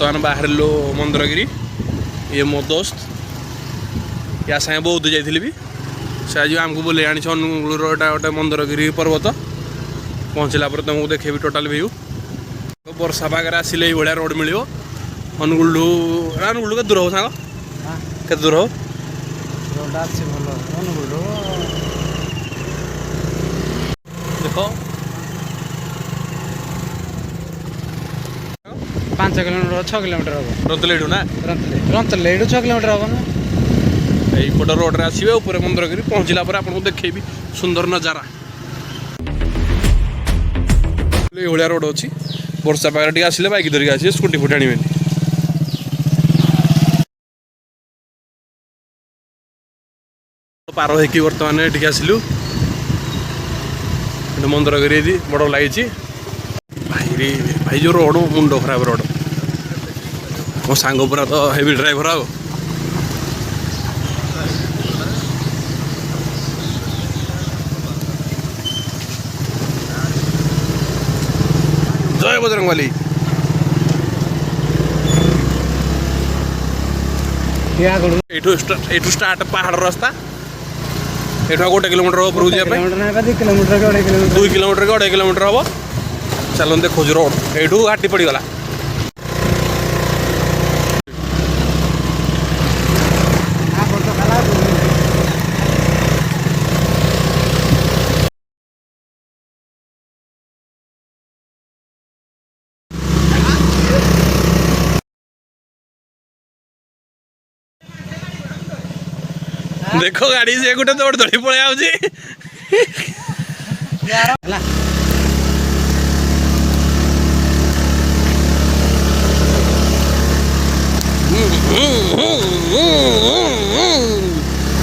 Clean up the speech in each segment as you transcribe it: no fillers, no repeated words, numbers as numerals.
बर्तमान बाहर लो मंदरगिरी ये मो दोस्त या सागे बौद्ध जाइली भी से आज आमको बोले आनी अनुगुल गोटे मंदरगिरी पर्वत पहुँचला पर तुमको देखेबी टोटाल व्यू वर्षा पागे आसिले ये रोड मिल अनुगुल अनुगुल के दूर हो सांग के दूर हो देखो 5 किलोमीटर 6 किलोमीटर हम रंतलेडू ना रंतलेडू 6 किलोमीटर हम ना यहीपट रोड रे आसवे ऊपर मंदरगिरी पहुँचला पर आपको देखेबी सुंदर नजारा ये रोड अच्छी वर्षा पागे टे आसिले बाइक धरिक आसिए स्कूटी फुटी आने पार होगी बर्तमान ये आसलु मंदरगिरी बड़ लगी भाई भाई जो रोड मुंड खराब रोड मो सांग पूरा तो हेवी ड्राइवर आ जय बजरंगबली एठू स्टार्ट पहाड़ रास्ता एठू 1 किलोमीटर ऊपर 2 किलोमीटर 2 किलोमीटर के 2.5 किलोमीटर हम चलो देखो रोड एठू घाटी पड़गला देखो गाड़ी से गोटे दौड़ दौड़ी पड़े आउची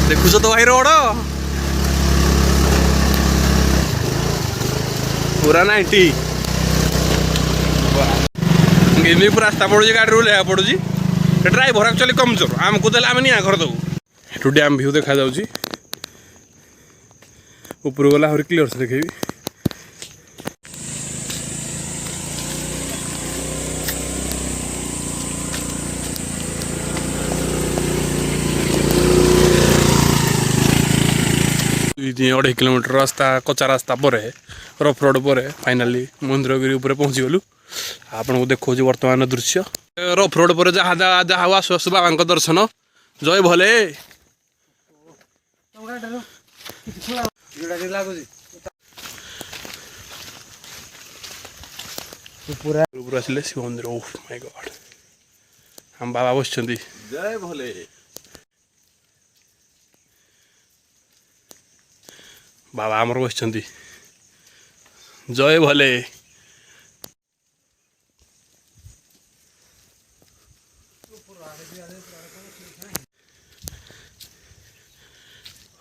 देखुच तो भाई रोड पूरा 90 रास्ता पड़ू गाड़ी रू ले पड़ू ड्राइवर एक्चुअली कमजोर आमको देले आम निया कर दबू एठू डैम व्यू देखा जाउची ऊपर गला हर क्लियर से देखेबी अढ़ाई किलोमीटर रास्ता कच्चा रास्ता पर रफ रोड पर फाइनाली मंदिरगिरी ऊपर पहुँची गलु आपन को देखो वर्तमान दृश्य रफ रोड पर जहाँ जहाँ आसु आसु बाबा दर्शन जय भले ऊपर आसिले शिव मंदिर ओह माय गॉड हम बाबा बस जय भले बाबा आमर बस जय भले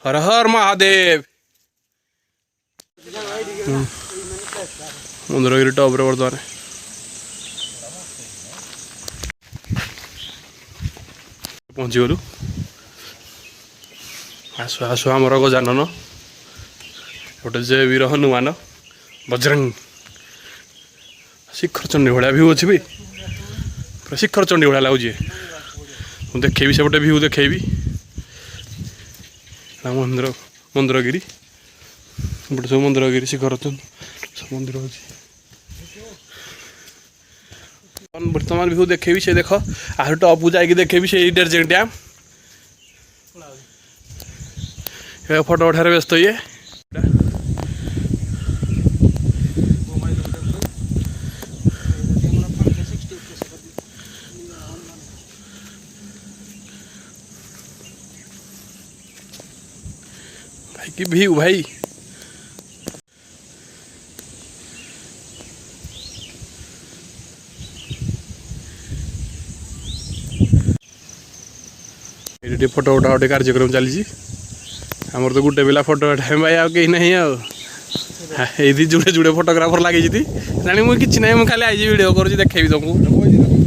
हर हर महादेव मंदिरगिरी टॉप रे बर्तमान पहुँची गलु आसु आसु आमर गजानन गोटे जय वीर हनुमान बजरंग शिखर चंडी भाया भ्यू अच्छी भी पूरा शिखर चंडी भाया लगुच मुझे देखेबी से गोटे भ्यू देखेबी मंदिर मंदिरगिरी गोटे सब मंदिरगिरी शिखर सब मंदिर अच्छी बर्तमान भ्यू देखेबी से देख आहरी टॉप को जाकि देखेबी से डेरजेंग डैम फोटो उठार व्यस्त ये भाई की व्यू भाई ये फोटो उठा उठे कार्यक्रम चली आमर तो गोटे पिला फोटो उठाए भाई आ कहीं नहीं आई जुड़े जुड़े फोटोग्राफर लगी जानी मुझे कि खाली आई वीडियो कर देखेबी तुमको